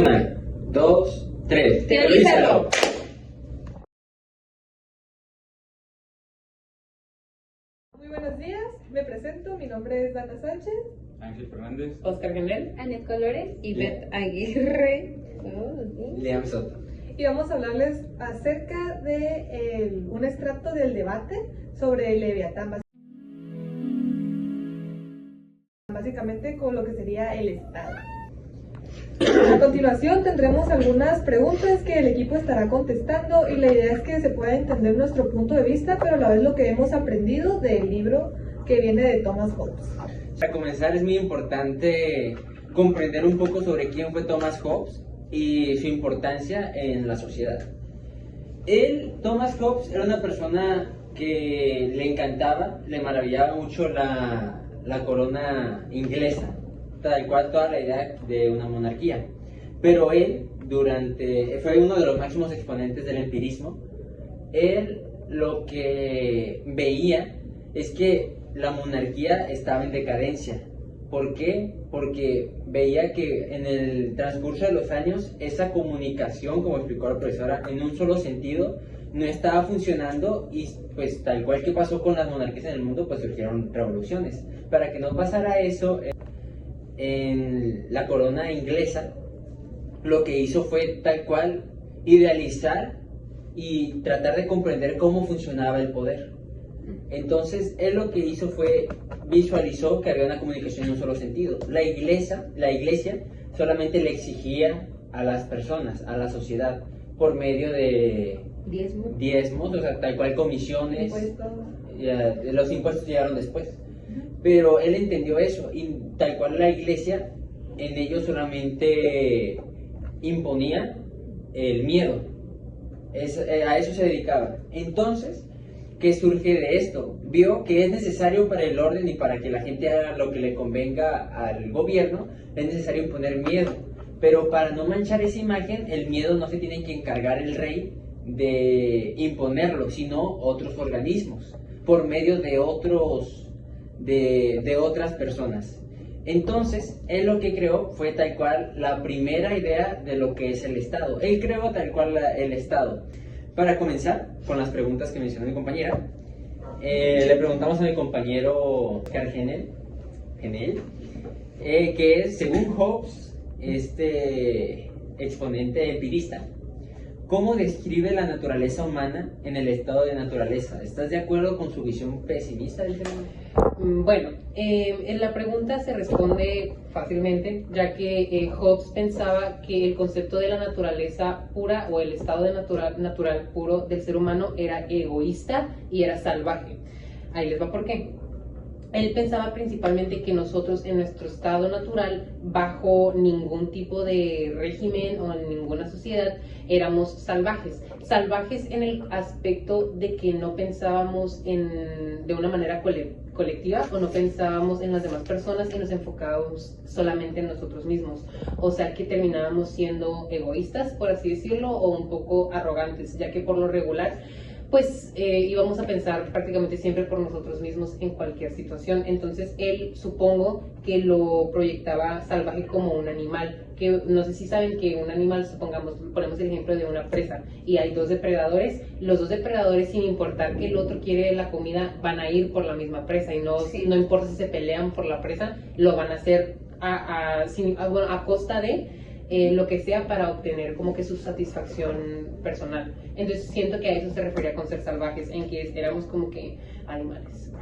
Una, dos, tres. Teorízalo. Muy buenos días, me presento, mi nombre es Dana Sánchez. Ángel Fernández. Oscar Genel. Anet Colores. Y Beth Aguirre. Liam Soto. Y vamos a hablarles acerca de un extracto del debate sobre el Leviatán, básicamente con lo que sería el Estado. A continuación tendremos algunas preguntas que el equipo estará contestando y la idea es que se pueda entender nuestro punto de vista, pero a la vez lo que hemos aprendido del libro que viene de Thomas Hobbes. Para comenzar es muy importante comprender un poco sobre quién fue Thomas Hobbes y su importancia en la sociedad. Thomas Hobbes, era una persona que le encantaba, le maravillaba mucho la corona inglesa, tal cual toda la idea de una monarquía. Pero él, fue uno de los máximos exponentes del empirismo. Él lo que veía es que la monarquía estaba en decadencia. ¿Por qué? Porque veía que en el transcurso de los años esa comunicación, como explicó la profesora, en un solo sentido no estaba funcionando y pues tal cual que pasó con las monarquías en el mundo, pues surgieron revoluciones. Para que no pasara eso en la corona inglesa, lo que hizo fue tal cual idealizar y tratar de comprender cómo funcionaba el poder. Entonces, él lo que hizo fue visualizó que había una comunicación en un solo sentido. La iglesia solamente le exigía a las personas, a la sociedad, por medio de diezmos, o sea, tal cual comisiones. Los impuestos llegaron después. Pero él entendió eso y tal cual la iglesia en ello solamente imponía el miedo. A eso se dedicaba. Entonces, ¿qué surge de esto? Vio que es necesario para el orden y para que la gente haga lo que le convenga al gobierno, es necesario imponer miedo. Pero para no manchar esa imagen, el miedo no se tiene que encargar el rey de imponerlo, sino otros organismos, por medio de otras personas. Entonces, él lo que creó fue tal cual la primera idea de lo que es el Estado. Él creó tal cual el Estado. Para comenzar con las preguntas que mencionó mi compañera, le preguntamos a mi compañero Oscar Genel, que es, según Hobbes, este exponente empirista, ¿cómo describe la naturaleza humana en el estado de naturaleza? ¿Estás de acuerdo con su visión pesimista del ser humano? Bueno, en la pregunta se responde fácilmente, ya que Hobbes pensaba que el concepto de la naturaleza pura o el estado de natural puro del ser humano era egoísta y era salvaje. Ahí les va por qué. Él pensaba principalmente que nosotros en nuestro estado natural, bajo ningún tipo de régimen o en ninguna sociedad, éramos salvajes. Salvajes en el aspecto de que no pensábamos de una manera colectiva o no pensábamos en las demás personas y nos enfocábamos solamente en nosotros mismos. O sea que terminábamos siendo egoístas, por así decirlo, o un poco arrogantes, ya que por lo regular pues íbamos a pensar prácticamente siempre por nosotros mismos en cualquier situación. Entonces él, supongo que lo proyectaba salvaje como un animal, que no sé si saben que un animal, supongamos, ponemos el ejemplo de una presa y hay dos depredadores, los dos depredadores, sin importar que el otro quiere la comida, van a ir por la misma presa y no importa si se pelean por la presa, lo van a hacer a costa de lo que sea para obtener como que su satisfacción personal. Entonces siento que a eso se refería con ser salvajes, en que éramos como que animales.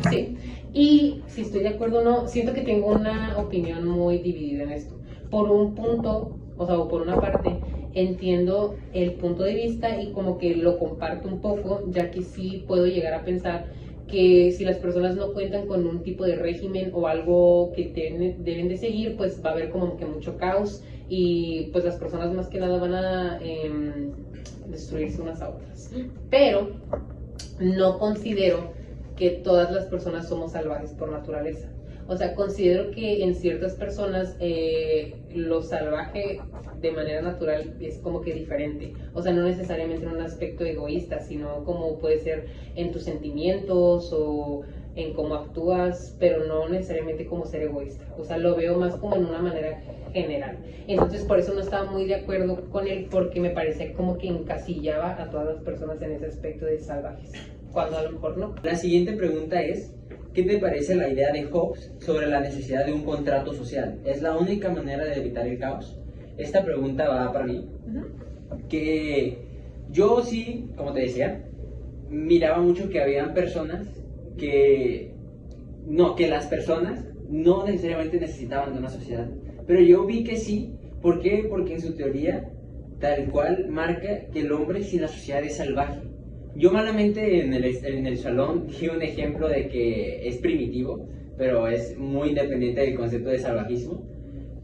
Sí. Y si estoy de acuerdo o no, siento que tengo una opinión muy dividida en esto. Por un punto, o por una parte, entiendo el punto de vista y como que lo comparto un poco, ya que sí puedo llegar a pensar que si las personas no cuentan con un tipo de régimen o algo que deben de seguir, pues va a haber como que mucho caos y pues las personas más que nada van a destruirse unas a otras. Pero no considero que todas las personas somos salvajes por naturaleza. O sea, considero que en ciertas personas lo salvaje de manera natural es como que diferente. O sea, no necesariamente en un aspecto egoísta, sino como puede ser en tus sentimientos o en cómo actúas, pero no necesariamente como ser egoísta. O sea, lo veo más como en una manera general. Entonces, por eso no estaba muy de acuerdo con él, porque me parecía como que encasillaba a todas las personas en ese aspecto de salvajes, cuando a lo mejor no. La siguiente pregunta es, ¿qué te parece la idea de Hobbes sobre la necesidad de un contrato social? ¿Es la única manera de evitar el caos? Esta pregunta va para mí, que yo sí, como te decía, miraba mucho que habían personas que las personas no necesariamente necesitaban de una sociedad, pero yo vi que sí. ¿Por qué? Porque en su teoría tal cual marca que el hombre sin la sociedad es salvaje. Yo malamente en el salón di un ejemplo de que es primitivo, pero es muy independiente del concepto de salvajismo,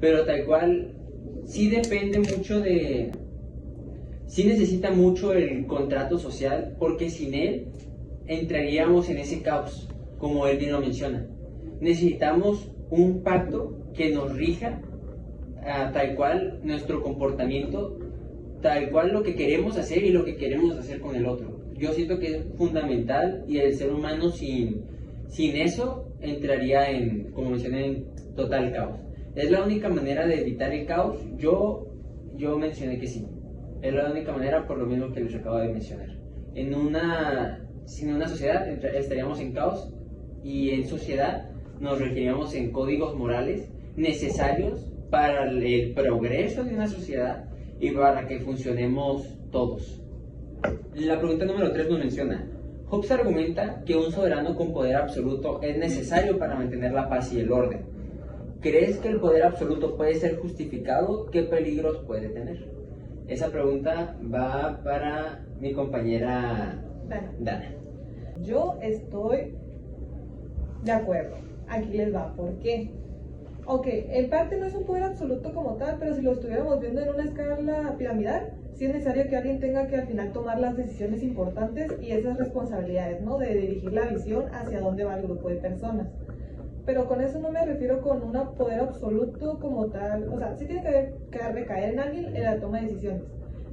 pero tal cual sí depende mucho de... sí necesita mucho el contrato social, porque sin él entraríamos en ese caos, como él bien lo menciona. Necesitamos un pacto que nos rija tal cual nuestro comportamiento, tal cual lo que queremos hacer y lo que queremos hacer con el otro. Yo siento que es fundamental, y el ser humano sin eso entraría en, como mencioné, en total caos. ¿Es la única manera de evitar el caos? Yo mencioné que sí. Es la única manera, por lo mismo que les acabo de mencionar. Sin una sociedad estaríamos en caos, y en sociedad nos regiríamos en códigos morales necesarios para el progreso de una sociedad y para que funcionemos todos. La pregunta número 3 nos menciona: Hobbes argumenta que un soberano con poder absoluto es necesario para mantener la paz y el orden. ¿Crees que el poder absoluto puede ser justificado? ¿Qué peligros puede tener? Esa pregunta va para mi compañera Dana. Yo estoy de acuerdo. Aquí les va. ¿Por qué? Ok, en parte no es un poder absoluto como tal, pero si lo estuviéramos viendo en una escala piramidal, sí es necesario que alguien tenga que al final tomar las decisiones importantes y esas responsabilidades, ¿no? De dirigir la visión hacia dónde va el grupo de personas. Pero con eso no me refiero con un poder absoluto como tal. O sea, sí tiene que recaer en alguien en la toma de decisiones,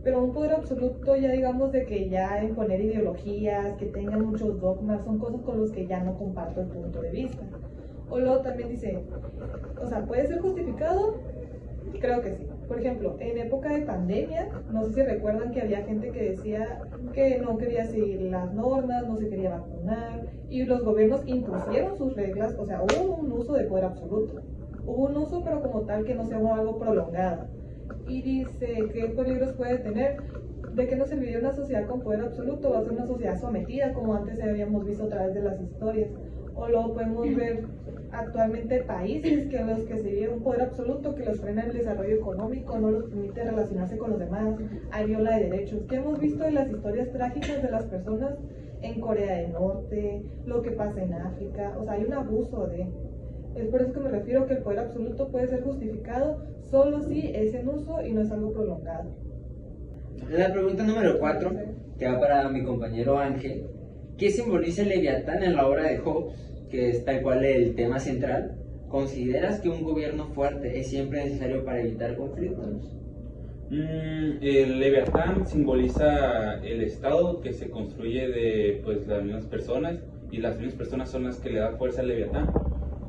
pero un poder absoluto ya digamos de que ya imponer ideologías, que tengan muchos dogmas, son cosas con los que ya no comparto el punto de vista. O luego también dice, o sea, ¿puede ser justificado? Creo que sí. Por ejemplo, en época de pandemia, no sé si recuerdan que había gente que decía que no quería seguir las normas, no se quería vacunar, y los gobiernos impusieron sus reglas. O sea, hubo un uso de poder absoluto. Hubo un uso, pero como tal que no sea algo prolongado. Y dice, ¿qué peligros puede tener? ¿De qué nos serviría una sociedad con poder absoluto? Va a ser una sociedad sometida, como antes habíamos visto a través de las historias. O luego podemos ver actualmente países que los que se vive un poder absoluto que los frena el desarrollo económico, no los permite relacionarse con los demás, hay viola de derechos. ¿Qué hemos visto en las historias trágicas de las personas en Corea del Norte, lo que pasa en África? O sea, hay un abuso de... Es por eso que me refiero que el poder absoluto puede ser justificado solo si es en uso y no es algo prolongado. La pregunta número 4, que va para mi compañero Ángel: ¿qué simboliza el Leviatán en la obra de Hobbes, que es tal cual el tema central? ¿Consideras que un gobierno fuerte es siempre necesario para evitar conflictos? El Leviatán simboliza el Estado que se construye de las mismas personas, y las mismas personas son las que le da fuerza al Leviatán,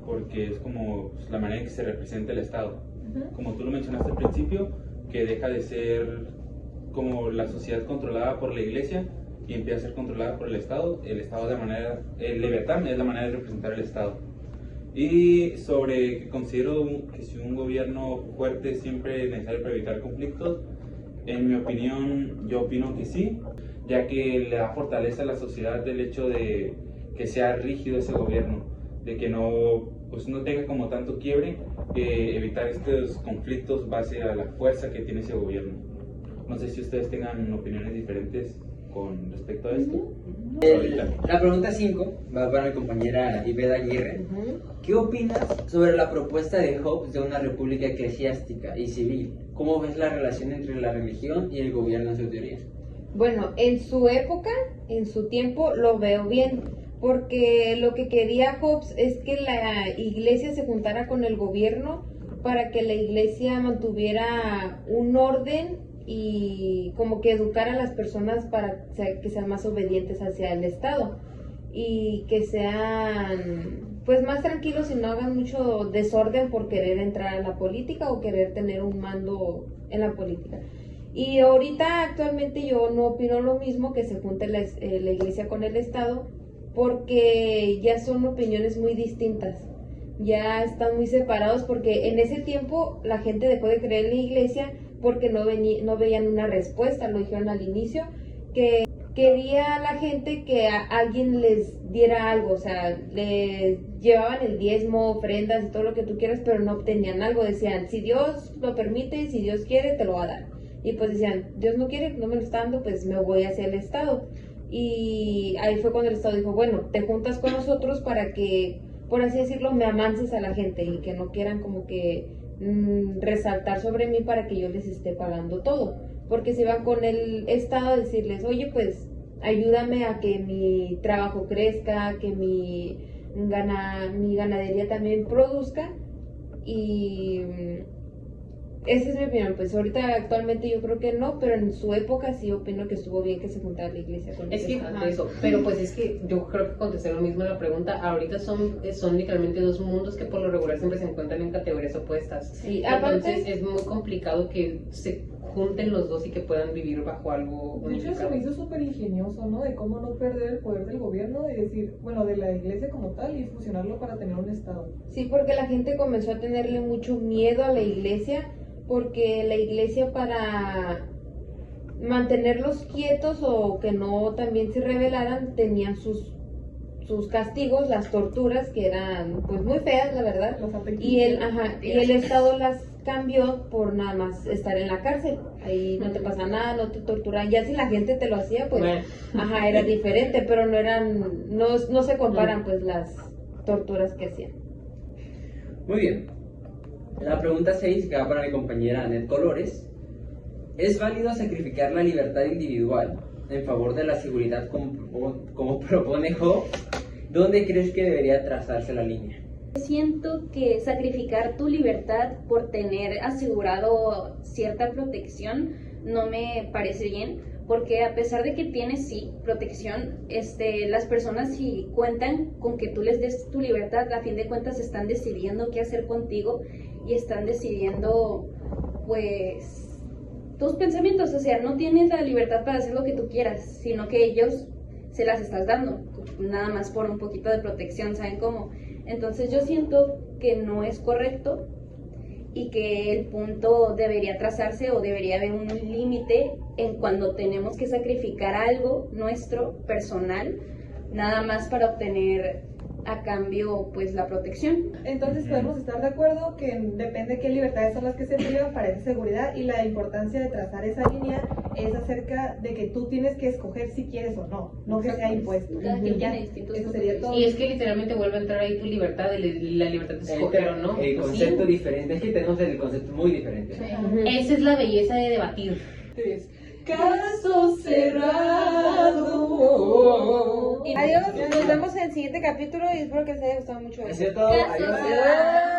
porque es como la manera en que se representa el Estado. Como tú lo mencionaste al principio, que deja de ser como la sociedad controlada por la iglesia y empieza a ser controlada por el Estado. El Leviatán es la manera de representar el Estado. Y sobre que considero que si un gobierno fuerte es siempre necesario para evitar conflictos, en mi opinión, yo opino que sí, ya que le da fortaleza a la sociedad el hecho de que sea rígido ese gobierno, de que no tenga como tanto quiebre, evitar estos conflictos base a la fuerza que tiene ese gobierno. No sé si ustedes tengan opiniones diferentes con respecto a esto. La pregunta 5 va para mi compañera Iveda Aguirre. ¿Qué opinas sobre la propuesta de Hobbes de una república eclesiástica y civil? ¿Cómo ves la relación entre la religión y el gobierno en su teoría? Bueno, en su época, en su tiempo, lo veo bien, porque lo que quería Hobbes es que la iglesia se juntara con el gobierno para que la iglesia mantuviera un orden y como que educar a las personas para que sean más obedientes hacia el Estado. y que sean pues más tranquilos y no hagan mucho desorden por querer entrar a la política o querer tener un mando en la política. Y ahorita actualmente yo no opino lo mismo, que se junte la iglesia con el Estado, porque ya son opiniones muy distintas, ya están muy separados, porque en ese tiempo la gente dejó de creer en la iglesia porque no veían una respuesta, lo dijeron al inicio, que quería la gente que alguien les diera algo, o sea, les llevaban el diezmo, ofrendas y todo lo que tú quieras, pero no obtenían algo, decían, si Dios lo permite, si Dios quiere, te lo va a dar. Y pues decían, Dios no quiere, no me lo está dando, pues me voy hacia el Estado. Y ahí fue cuando el Estado dijo, bueno, te juntas con nosotros para que, por así decirlo, me amanses a la gente y que no quieran como que resaltar sobre mí para que yo les esté pagando todo. Porque se van con el Estado a decirles, oye, pues ayúdame a que mi trabajo crezca, que mi ganadería también produzca. Y esa es mi opinión. Pues ahorita actualmente yo creo que no, pero en su época sí opino que estuvo bien que se juntara la iglesia con el Estado. Es que eso, pero pues es que yo creo que contesté lo mismo en la pregunta. Ahorita son literalmente dos mundos que por lo regular siempre se encuentran en categorías opuestas. Sí, entonces aparte es muy complicado que se junten los dos y que puedan vivir bajo algo De hecho, se unificado. me hizo súper ingenioso, ¿no? De cómo no perder el poder del gobierno y decir, bueno, de la iglesia como tal y fusionarlo para tener un Estado. sí, porque la gente comenzó a tenerle mucho miedo a la iglesia, porque la iglesia, para mantenerlos quietos o que no también se rebelaran, tenían sus castigos, las torturas, que eran pues muy feas, la verdad. Y el Estado las cambió por nada más estar en la cárcel. Ahí no te pasa nada, no te torturan. Ya si la gente te lo hacía, pues Bueno. era diferente, pero no se comparan pues las torturas que hacían. Muy bien. La pregunta 6, que va para mi compañera Anet Colores. ¿Es válido sacrificar la libertad individual en favor de la seguridad como propone Hobbes? ¿Dónde crees que debería trazarse la línea? Siento que sacrificar tu libertad por tener asegurado cierta protección no me parece bien, porque a pesar de que tienes sí protección, las personas, si cuentan con que tú les des tu libertad, a fin de cuentas están decidiendo qué hacer contigo y están decidiendo pues tus pensamientos. O sea, no tienes la libertad para hacer lo que tú quieras, sino que ellos se las estás dando, nada más por un poquito de protección, ¿saben cómo? Entonces yo siento que no es correcto y que el punto debería trazarse o debería haber un límite en cuando tenemos que sacrificar algo nuestro, personal, nada más para obtener a cambio pues la protección. Entonces podemos estar de acuerdo que depende de qué libertades son las que se privan para esa seguridad, y la importancia de trazar esa línea es acerca de que tú tienes que escoger si quieres o no, no que sea impuesto. Cada quien Ya, tiene distintos eso puntos sería de todo. Y es que literalmente vuelve a entrar ahí tu libertad, la libertad de escoger o no. El Pues concepto sí. diferente, es que tenemos el concepto muy diferente. Esa es la belleza de debatir. Caso cerrado. Adiós, nos vemos en el siguiente capítulo y espero que les haya gustado mucho. Ha sido todo. Caso Adiós. cerrado.